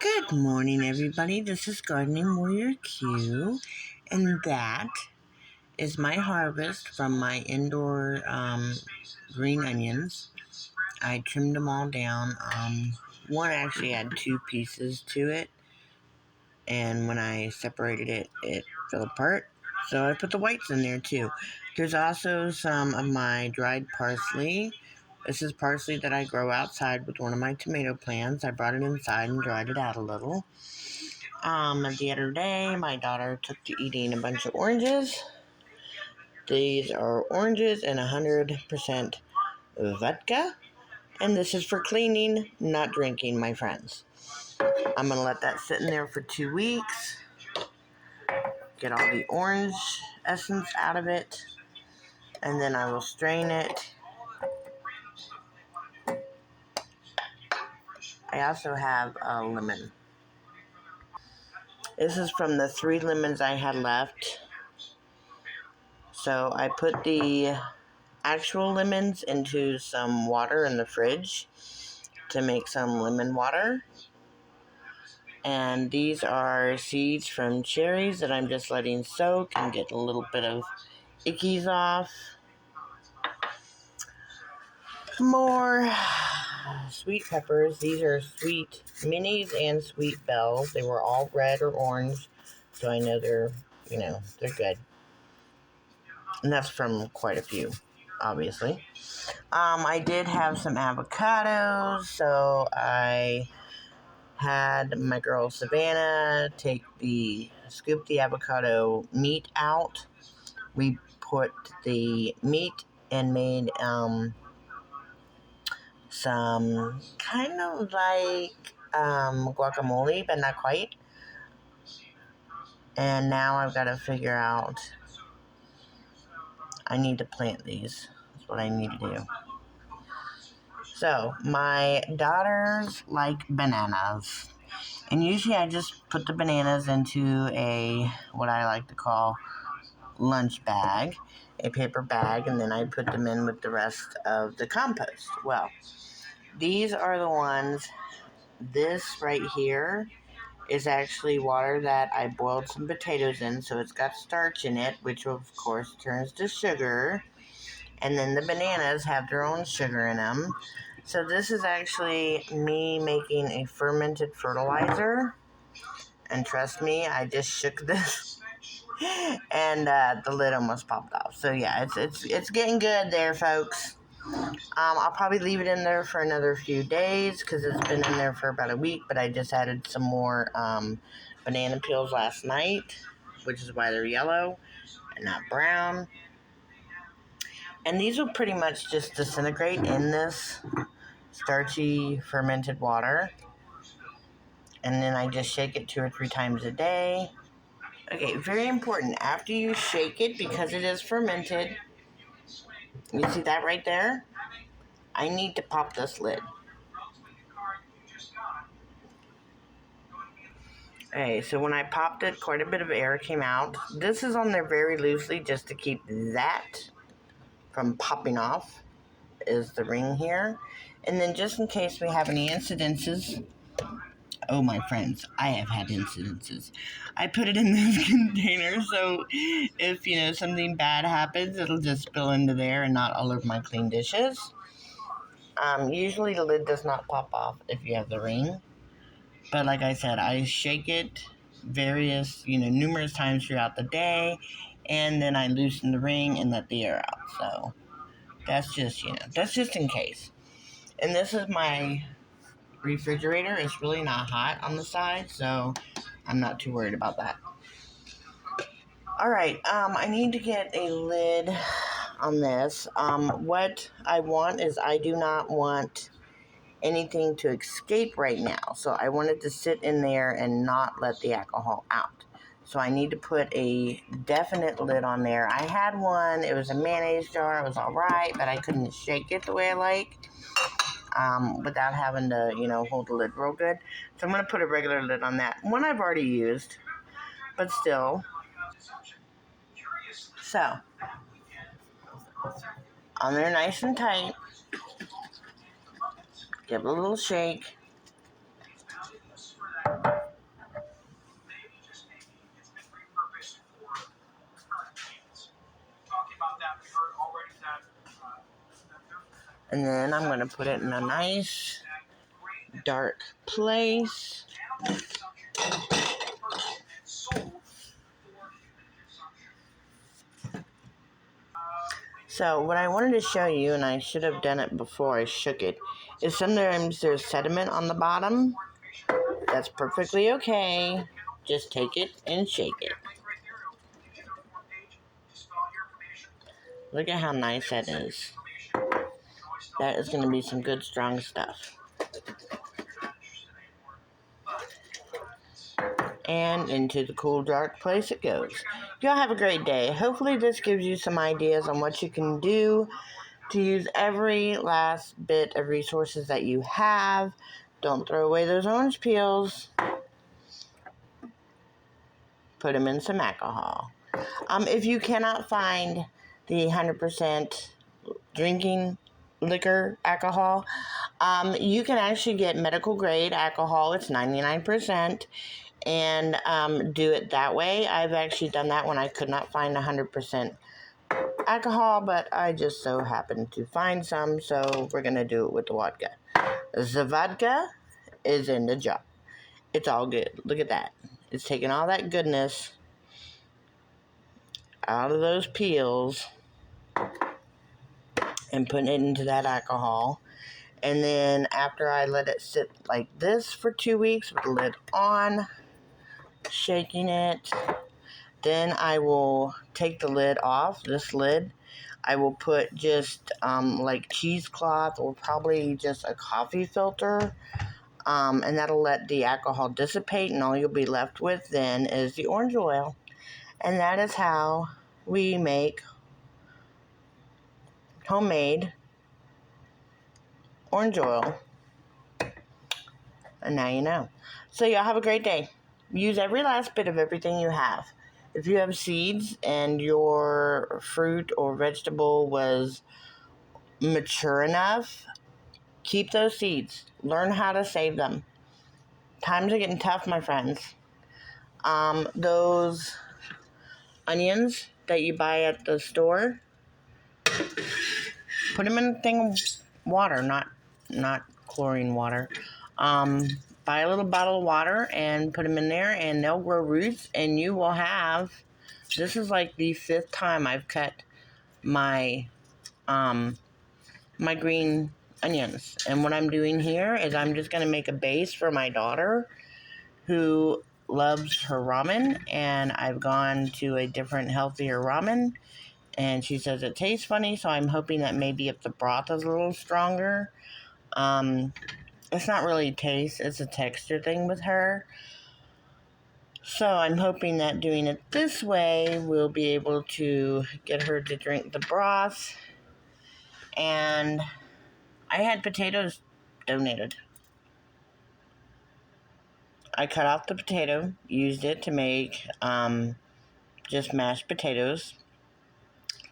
Good morning, everybody. This is Gardening Warrior Q, and that is my harvest from my indoor green onions. I trimmed them all down. One actually had two pieces to it, and when I separated it, it fell apart. So I put the whites in there too. There's also some of my dried parsley. This is parsley that I grow outside with one of my tomato plants. I brought it inside and dried it out a little. The other day, my daughter took to eating a bunch of oranges. These are oranges and 100% vodka. And this is for cleaning, not drinking, my friends. I'm going to let that sit in there for 2 weeks. Get all the orange essence out of it. And then I will strain it. I also have a lemon. This is from the 3 lemons I had left. So I put the actual lemons into some water in the fridge to make some lemon water. And these are seeds from cherries that I'm just letting soak and get a little bit of ickies off. More sweet peppers. These are sweet minis and sweet bells. They were all red or orange, so I know they're good. And that's from quite a few, obviously. I did have some avocados, so I had my girl Savannah scoop the avocado meat out. We put the meat and made some kind of like guacamole, but not quite. And now I've got to figure out, I need to plant these. That's what I need to do. So, my daughters like bananas. And usually I just put the bananas into what I like to call lunch bag, a paper bag, and then I put them in with the rest of the compost. Well, these are the ones, this right here is actually water that I boiled some potatoes in, so it's got starch in it, which of course turns to sugar. And then the bananas have their own sugar in them. So this is actually me making a fermented fertilizer. And trust me, I just shook this, and the lid almost popped off. So yeah, it's getting good there, folks. I'll probably leave it in there for another few days because it's been in there for about a week. But I just added some more banana peels last night, which is why they're yellow and not brown. And these will pretty much just disintegrate in this starchy fermented water. And then I just shake it 2 or 3 times a day. Okay, very important. After you shake it, because it is fermented, you see that right there? I need to pop this lid. Okay, so when I popped it, quite a bit of air came out. This is on there very loosely just to keep that from popping off, is the ring here. And then just in case we have any incidences, oh, my friends, I have had incidences. I put it in this container, so if, something bad happens, it'll just spill into there and not all over my clean dishes. Usually the lid does not pop off if you have the ring. But like I said, I shake it numerous times throughout the day, and then I loosen the ring and let the air out. So that's just in case. And this is my refrigerator. It's really not hot on the side, so I'm not too worried about that. All right, I need to get a lid on this. What I want is I do not want anything to escape right now. So I wanted to sit in there and not let the alcohol out. So I need to put a definite lid on there. I had one. It was a mayonnaise jar. It was all right, but I couldn't shake it the way I like without having to, hold the lid real good. So I'm going to put a regular lid on that. One I've already used, but still. So, on there nice and tight. Give it a little shake. And then I'm going to put it in a nice dark place. So what I wanted to show you, and I should have done it before I shook it, is sometimes there's sediment on the bottom. That's perfectly okay. Just take it and shake it. Look at how nice that is. That is going to be some good, strong stuff. And into the cool, dark place it goes. Y'all have a great day. Hopefully this gives you some ideas on what you can do to use every last bit of resources that you have. Don't throw away those orange peels. Put them in some alcohol. If you cannot find the 100% drinking liquor alcohol, you can actually get medical grade alcohol. It's 99%, and do it that way. I've actually done that when I could not find 100% alcohol, but I just so happened to find some, so we're gonna do it with the vodka. The vodka is in the jar. It's all good. Look at that. It's taking all that goodness out of those peels and putting it into that alcohol. And then after I let it sit like this for 2 weeks with the lid on, shaking it, then I will take the lid off, this lid. I will put just like cheesecloth or probably just a coffee filter, and that'll let the alcohol dissipate, and all you'll be left with then is the orange oil. And that is how we make homemade orange oil. And now you know. So y'all have a great day. Use every last bit of everything you have. If you have seeds and your fruit or vegetable was mature enough, keep those seeds. Learn how to save them. Times are getting tough, my friends. Those onions that you buy at the store, put them in a thing of water, not chlorine water. Buy a little bottle of water and put them in there, and they'll grow roots, and you will have, this is like the 5th time I've cut my my green onions. And what I'm doing here is I'm just going to make a base for my daughter who loves her ramen, and I've gone to a different, healthier ramen, and she says it tastes funny, so I'm hoping that maybe if the broth is a little stronger, it's not really taste, it's a texture thing with her. So I'm hoping that doing it this way, we'll be able to get her to drink the broth. And I had potatoes donated. I cut off the potato, used it to make just mashed potatoes.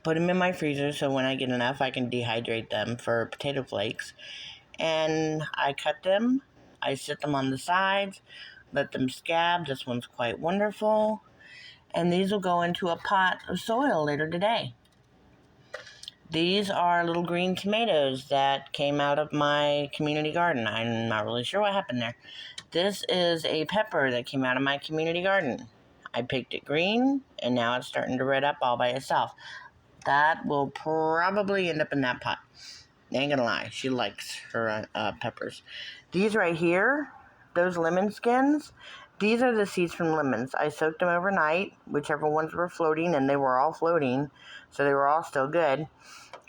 Put them in my freezer so when I get enough, I can dehydrate them for potato flakes. And I cut them. I sit them on the sides, let them scab. This one's quite wonderful. And these will go into a pot of soil later today. These are little green tomatoes that came out of my community garden. I'm not really sure what happened there. This is a pepper that came out of my community garden. I picked it green, and now it's starting to red up all by itself. That will probably end up in that pot. Ain't gonna lie, she likes her peppers. These right here, those lemon skins, these are the seeds from lemons. I soaked them overnight, whichever ones were floating, and they were all floating, so they were all still good.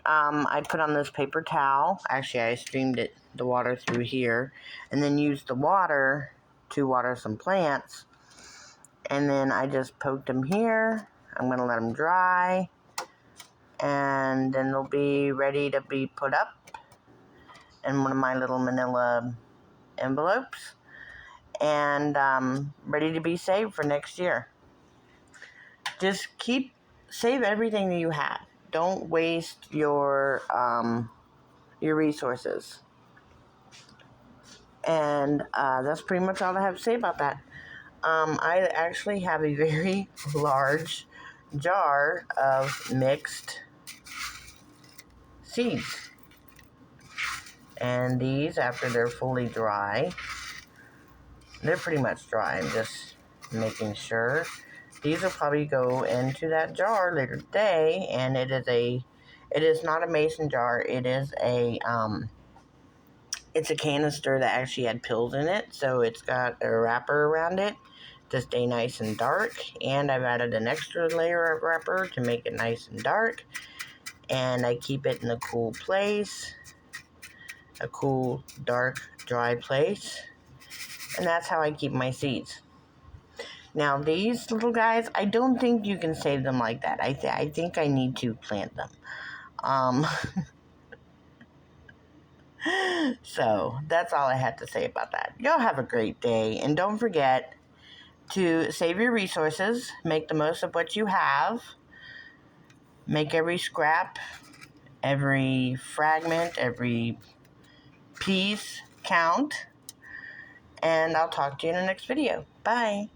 I put on this paper towel. Actually, I streamed the water through here, and then used the water to water some plants. And then I just poked them here. I'm going to let them dry, and then they'll be ready to be put up in one of my little manila envelopes, and ready to be saved for next year. Just save everything that you have. Don't waste your resources. And that's pretty much all I have to say about that. I actually have a very large jar of mixed seeds. And these, after they're fully dry, they're pretty much dry. I'm just making sure. These will probably go into that jar later today, and it is not a mason jar. It is it's a canister that actually had pills in it, so it's got a wrapper around it to stay nice and dark, and I've added an extra layer of wrapper to make it nice and dark, and I keep it in a cool place, a cool, dark, dry place, and that's how I keep my seeds. Now, these little guys, I don't think you can save them like that. I think I need to plant them. So, that's all I had to say about that. Y'all have a great day, and don't forget to save your resources, make the most of what you have, make every scrap, every fragment, every piece count, and I'll talk to you in the next video. Bye.